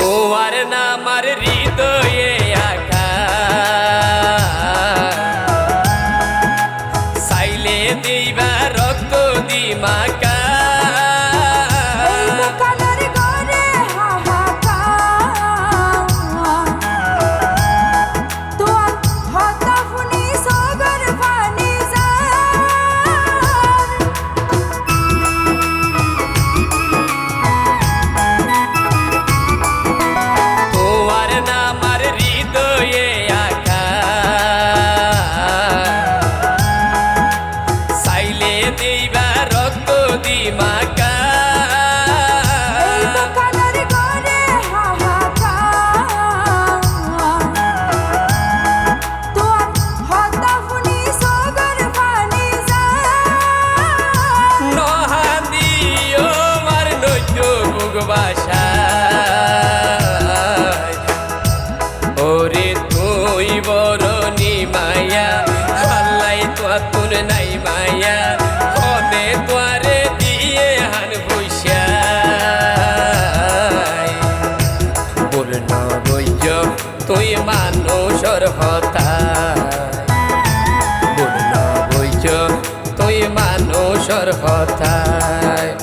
তোমার নামার হৃদয়ে আঁকা চাইলে দিবা রক্ত দিমাকা ওরে তুই বরণী মায়া আল্লাই তোর নাই মায়া হদে তোয়ারে দিয়ে হান ভুইসা বলন বৈজ তুই মানুষর হতা বলন বৈজ তুই মানুষর হতা